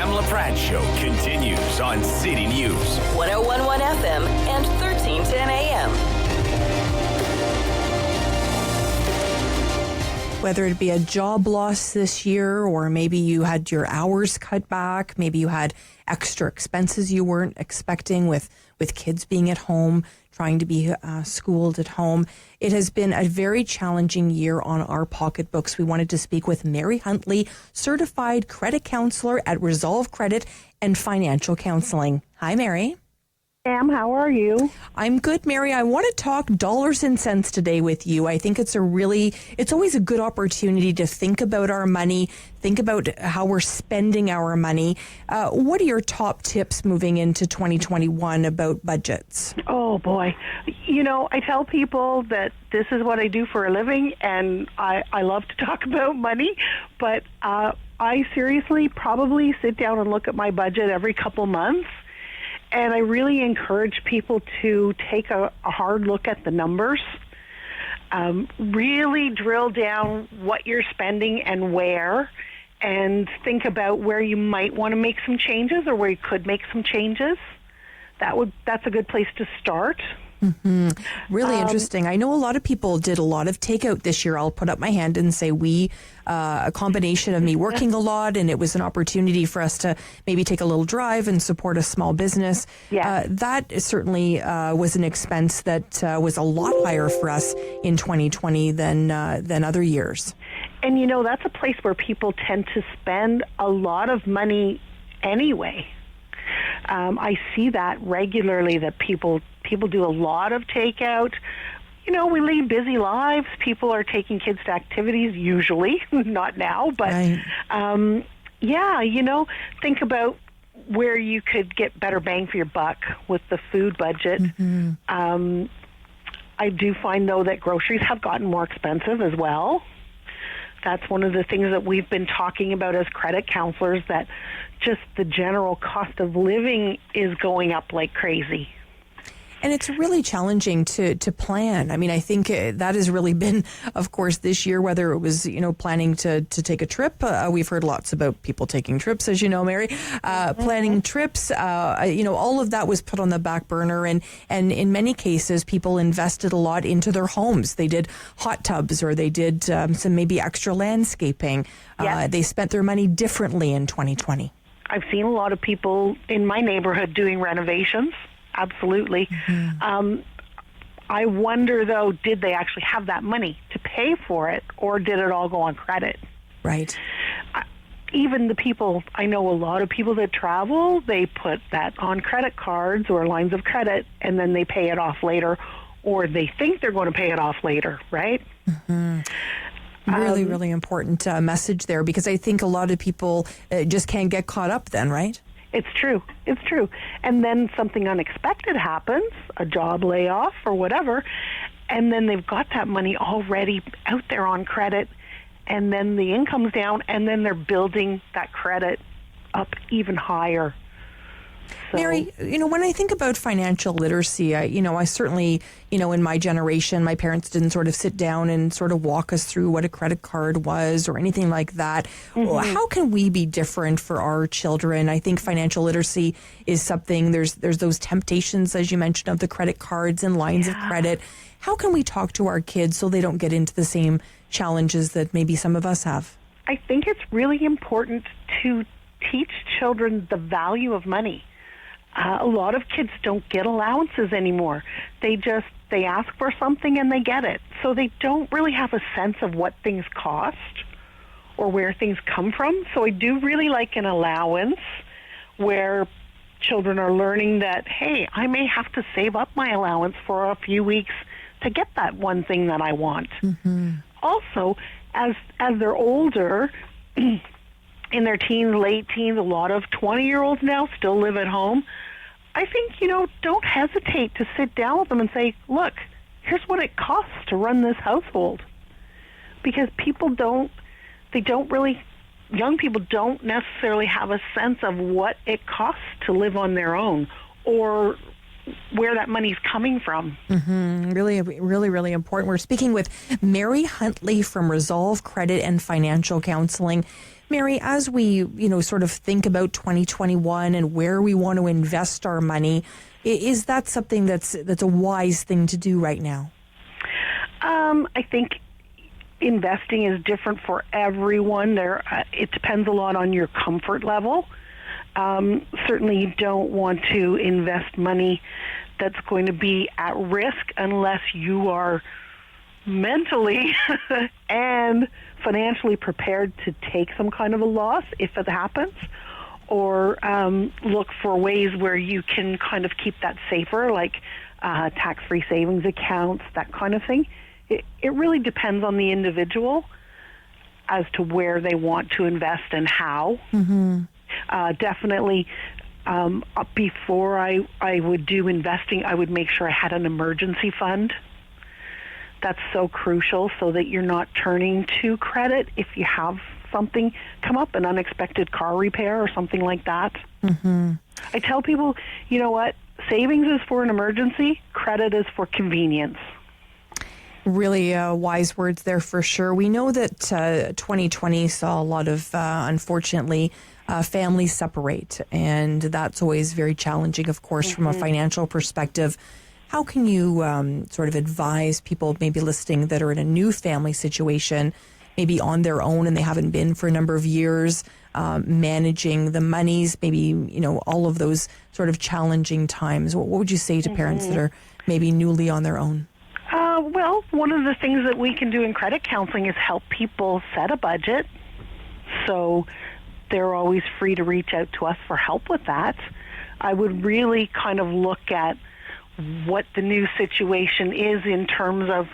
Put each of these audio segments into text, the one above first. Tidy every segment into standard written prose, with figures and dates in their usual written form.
Pamela Pratt Show continues on City News. 101.1 FM and 1310 AM. Whether it be a job loss this year, or maybe you had your hours cut back, maybe you had extra expenses you weren't expecting with kids being at home, trying to be schooled at home. It has been a very challenging year on our pocketbooks. We wanted to speak with Mary Huntley, certified credit counselor at Resolve Credit and Financial Counseling. Hi, Mary. Sam, how are you? I'm good, Mary. I want to talk dollars and cents today with you. I think it's always a good opportunity to think about our money, think about how we're spending our money. What are your top tips moving into 2021 about budgets? Oh, boy. You know, I tell people that this is what I do for a living, and I love to talk about money, but I seriously probably sit down and look at my budget every couple months. And I really encourage people to take a hard look at the numbers, really drill down what you're spending and where, and think about where you might want to make some changes or where you could make some changes. That's a good place to start. Mm-hmm. Really interesting. I know a lot of people did a lot of takeout this year. I'll put up my hand and say a combination of me working a lot, and it was an opportunity for us to maybe take a little drive and support a small business. Yeah. That certainly was an expense that was a lot higher for us in 2020 than other years. And, you know, that's a place where people tend to spend a lot of money anyway. I see that regularly, that people do a lot of takeout. You know, we lead busy lives. People are taking kids to activities, usually, not now. But, right. Yeah, you know, think about where you could get better bang for your buck with the food budget. Mm-hmm. I do find, though, that groceries have gotten more expensive as well. That's one of the things that we've been talking about as credit counselors, that just the general cost of living is going up like crazy. And it's really challenging to plan. I mean, I think that has really been, of course, this year, whether it was, you know, planning to take a trip. We've heard lots about people taking trips, as you know, Mary, planning trips. You know, all of that was put on the back burner. And in many cases, people invested a lot into their homes. They did hot tubs, or they did some maybe extra landscaping. Yes. They spent their money differently in 2020. I've seen a lot of people in my neighborhood doing renovations. Absolutely. Mm-hmm. I wonder, though, did they actually have that money to pay for it, or did it all go on credit? Right. Even the people, I know a lot of people that travel, they put that on credit cards or lines of credit, and then they pay it off later, or they think they're going to pay it off later, right? Mm-hmm. Really, really important message there, because I think a lot of people just can't get caught up then, right? It's true. It's true. And then something unexpected happens, a job layoff or whatever, and then they've got that money already out there on credit, and then the income's down, and then they're building that credit up even higher. So, Mary, you know, when I think about financial literacy, I certainly, you know, in my generation, my parents didn't sort of sit down and sort of walk us through what a credit card was or anything like that. Mm-hmm. How can we be different for our children? I think financial literacy is something, there's those temptations, as you mentioned, of the credit cards and lines of credit. How can we talk to our kids so they don't get into the same challenges that maybe some of us have? I think it's really important to teach children the value of money. A lot of kids don't get allowances anymore. They ask for something and they get it. So they don't really have a sense of what things cost or where things come from. So I do really like an allowance where children are learning that, hey, I may have to save up my allowance for a few weeks to get that one thing that I want. Mm-hmm. Also, as they're older, in their teens, late teens, a lot of 20-year-olds now still live at home. I think, you know, don't hesitate to sit down with them and say, look, here's what it costs to run this household. Because young people don't necessarily have a sense of what it costs to live on their own, or where that money's coming from. Mm-hmm. Really, really, really important. We're speaking with Mary Huntley from Resolve Credit and Financial Counseling. Mary, as we, sort of think about 2021 and where we want to invest our money, is that something that's a wise thing to do right now? I think investing is different for everyone. It depends a lot on your comfort level. Certainly you don't want to invest money that's going to be at risk unless you are mentally and financially prepared to take some kind of a loss if it happens, or look for ways where you can kind of keep that safer, like tax-free savings accounts, that kind of thing. It really depends on the individual as to where they want to invest and how. Mm-hmm. Definitely, before I would do investing, I would make sure I had an emergency fund. That's so crucial, so that you're not turning to credit if you have something come up, an unexpected car repair or something like that. Mm-hmm. I tell people, you know what? Savings is for an emergency. Credit is for convenience. Really wise words there for sure. We know that 2020 saw a lot of, unfortunately, families separate, and that's always very challenging, of course, from a financial perspective. How can you sort of advise people maybe listening that are in a new family situation, maybe on their own and they haven't been for a number of years, managing the monies, maybe, all of those sort of challenging times? What would you say to parents that are maybe newly on their own? Well, one of the things that we can do in credit counseling is help people set a budget. So they're always free to reach out to us for help with that. I would really kind of look at what the new situation is in terms of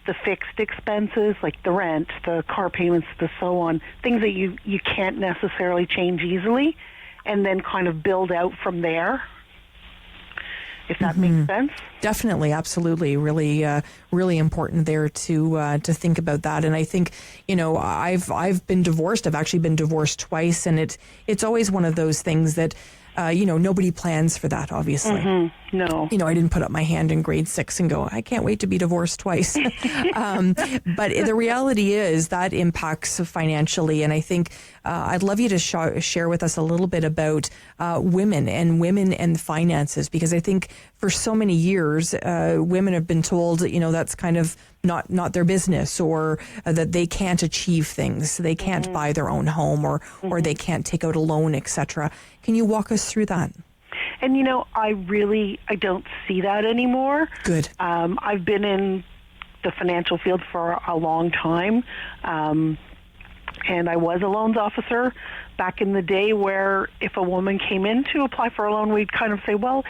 the fixed expenses, like the rent, the car payments, the so on, things that you can't necessarily change easily, and then kind of build out from there, if that makes sense. Definitely, absolutely, really, really important there to think about that. And I think, I've been divorced. I've actually been divorced twice, and it's always one of those things that, nobody plans for that, obviously. Mm-hmm. No. I didn't put up my hand in grade 6 and go, I can't wait to be divorced twice. But the reality is that impacts financially. And I think I'd love you to share with us a little bit about women and finances, because I think for so many years, women have been told, that's kind of not their business, or that they can't achieve things. They can't buy their own home, or they can't take out a loan, etc. Can you walk us through that? And, I don't see that anymore. Good. I've been in the financial field for a long time, and I was a loans officer back in the day, where if a woman came in to apply for a loan, we'd kind of say, well,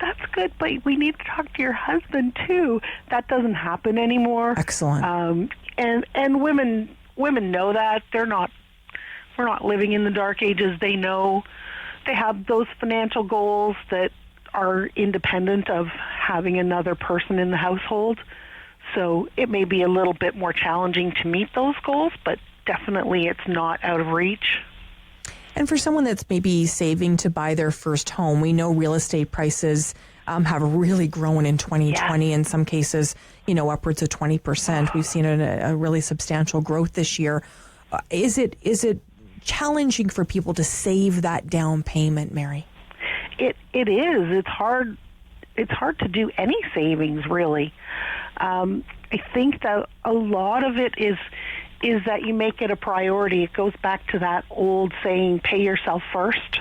that's good, but we need to talk to your husband too. That doesn't happen anymore. Excellent. And women know that. We're not living in the dark ages. They know they have those financial goals that are independent of having another person in the household. So it may be a little bit more challenging to meet those goals, but definitely it's not out of reach. And for someone that's maybe saving to buy their first home, we know real estate prices have really grown in 2020. In some cases, upwards of 20%. We've seen a really substantial growth this year. Is it challenging for people to save that down payment, Mary? It is. It's hard. It's hard to do any savings, really. I think that a lot of it is that you make it a priority. It goes back to that old saying, pay yourself first.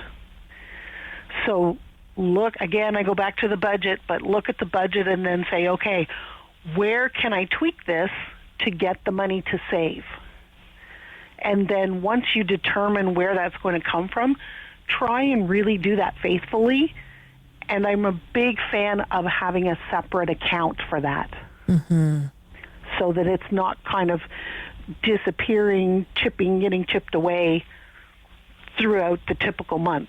So I go back to the budget, but look at the budget and then say, okay, where can I tweak this to get the money to save? And then once you determine where that's going to come from, try and really do that faithfully. And I'm a big fan of having a separate account for that. Mm-hmm. So that it's not kind of disappearing, getting chipped away throughout the typical month.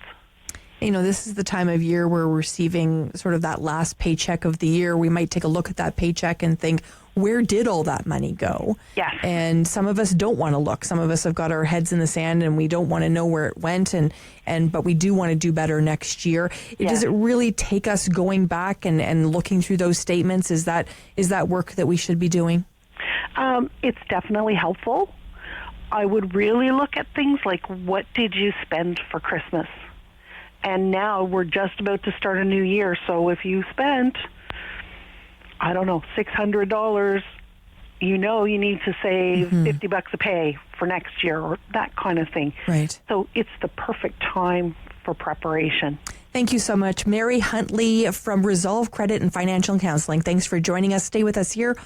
This is the time of year where we're receiving sort of that last paycheck of the year. We might take a look at that paycheck and think, where did all that money go? Yes. And some of us don't want to look. Some of us have got our heads in the sand and we don't want to know where it went. But we do want to do better next year. Yes. Does it really take us going back and looking through those statements? Is that work that we should be doing? It's definitely helpful. I would really look at things like, what did you spend for Christmas? And now we're just about to start a new year, so if you spent, I don't know, $600, you need to save $50 a pay for next year, or that kind of thing. Right. So it's the perfect time for preparation. Thank you so much. Mary Huntley from Resolve Credit and Financial Counseling. Thanks for joining us. Stay with us here